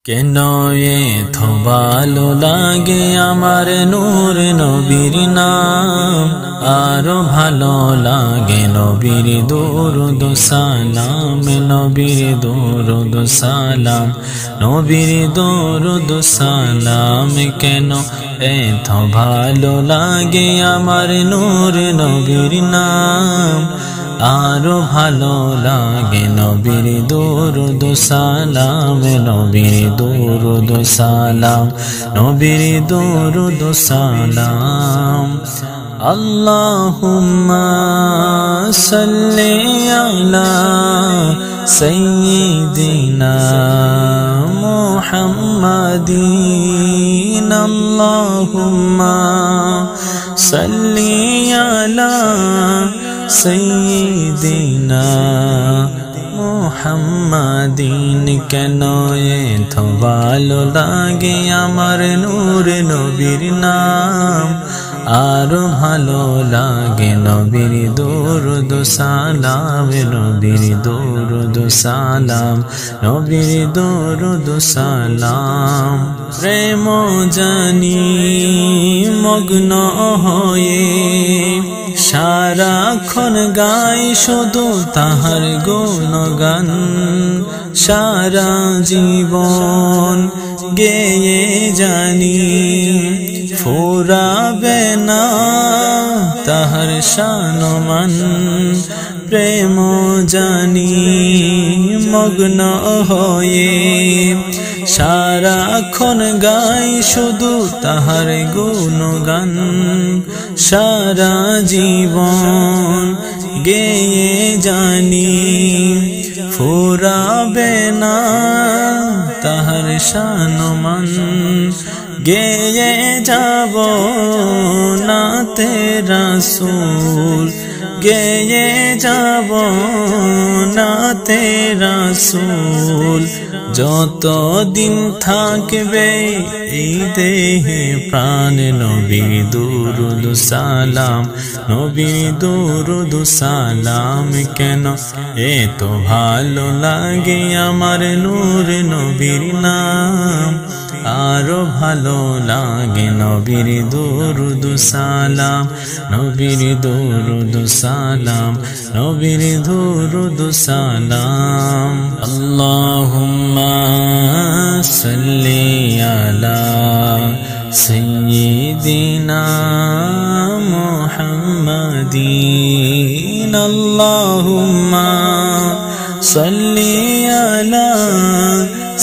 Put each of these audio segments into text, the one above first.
কেন এত ভালো লাগে আমার নূর নবীর নাম, আরো ভালো লাগে নবীর দরুদ সালাম, নবীর দরুদ সালাম, নবীর দরুদ সালাম। কেন এত ভালো লাগে আমার নূর নবীর নাম, আরো ভালো লাগে নবীর দরুদ সালাম, নবীর দরুদ সালাম, নবীর দরুদ সালাম। আল্লাহুম্মা সাল্লি আলা সাইয়্যিদিনা মুহাম্মাদিন, আল্লাহুম্মা সাল্লি আলা সাইয়্যিদিনা মুহাম্মাদিন। কেন এত ভালো লাগে আমার নূর নবীর নাম, আরো ভালো লাগে নবীর দরুদ সালাম, নবীর দরুদ সালাম, নবীর দরুদ সালাম। প্রেম জানি মগ্ন হয়ে সারাক্ষণ গাই শুধু তাহার গুণগান, সারা জীবন গেয়ে জানি ফুরাবে না তাহার শানমান। প্রেম জানি মগ্ন হয়ে সারাক্ষণ গাই শুধু তাহার গুণগান, সারা জীবন গেয়ে জানি ফুরাবে না তাহার শানমান। গেয়ে যাব নাতে রাসূল, গেয়ে যাব নাতে রাসূল, যতদিন থাকবে এই দেহে প্রাণ। নবীর দরুদ সালাম, নবীর দরুদ সালাম। কেন এত ভালো লাগে আমার নূর নবীর নাম, আরো ভালো লাগে নবীর দরুদ সালাম, নবীর দরুদ সালাম, নবীর দরুদ সালাম। আল্লাহুম্মা সাল্লি আলা সাইয়্যিদিনা মুহাম্মাদিন, আল্লাহুম্মা সাল্লি আলা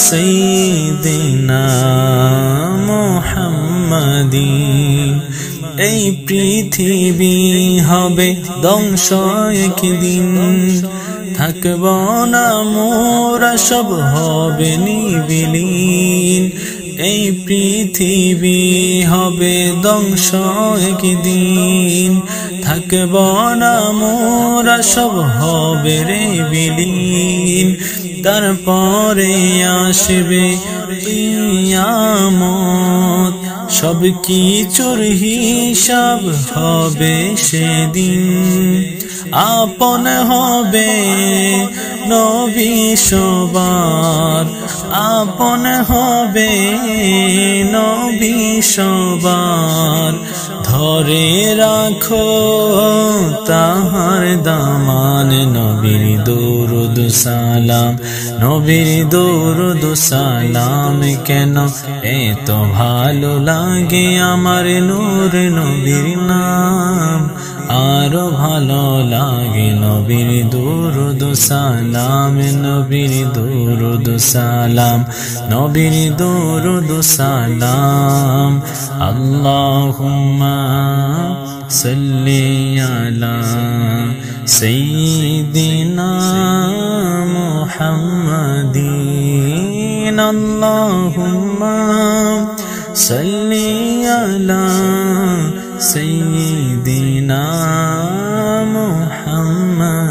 সাইয়্যিদিনা মুহাম্মাদিন। এই পৃথিবী হবে ধ্বংস একদিন, থাকব না মোরা সব হবে নিবিলীন। এই পৃথিবী হবে ধ্বংস একদিন, থাকব না মোরা সব হবে রে বিলীন। তারপরে আসবে কিয়ামত, সব কিছুর হিসাব হবে সেদিন। আপন হবে নবী সবার, আপন হবে নবী সবার। ধরে রাখো তাহার দামান, নবীর দরুদ সালাম, নবীর দরুদ সালাম। কেন এত ভালো লাগে আমার নূর নবীর নাম, আরো ভালো লাগে নবীর দরুদ সালাম, নবীর দরুদ সালাম, নবীর দরুদ সালাম। আল্লাহুম্মা সাল্লি আলা সাইয়্যিদিনা মুহাম্মাদিন, আল্লাহুম্মা সাল্লি আলা সাইয়্যিদিনা মুহাম্মাদ।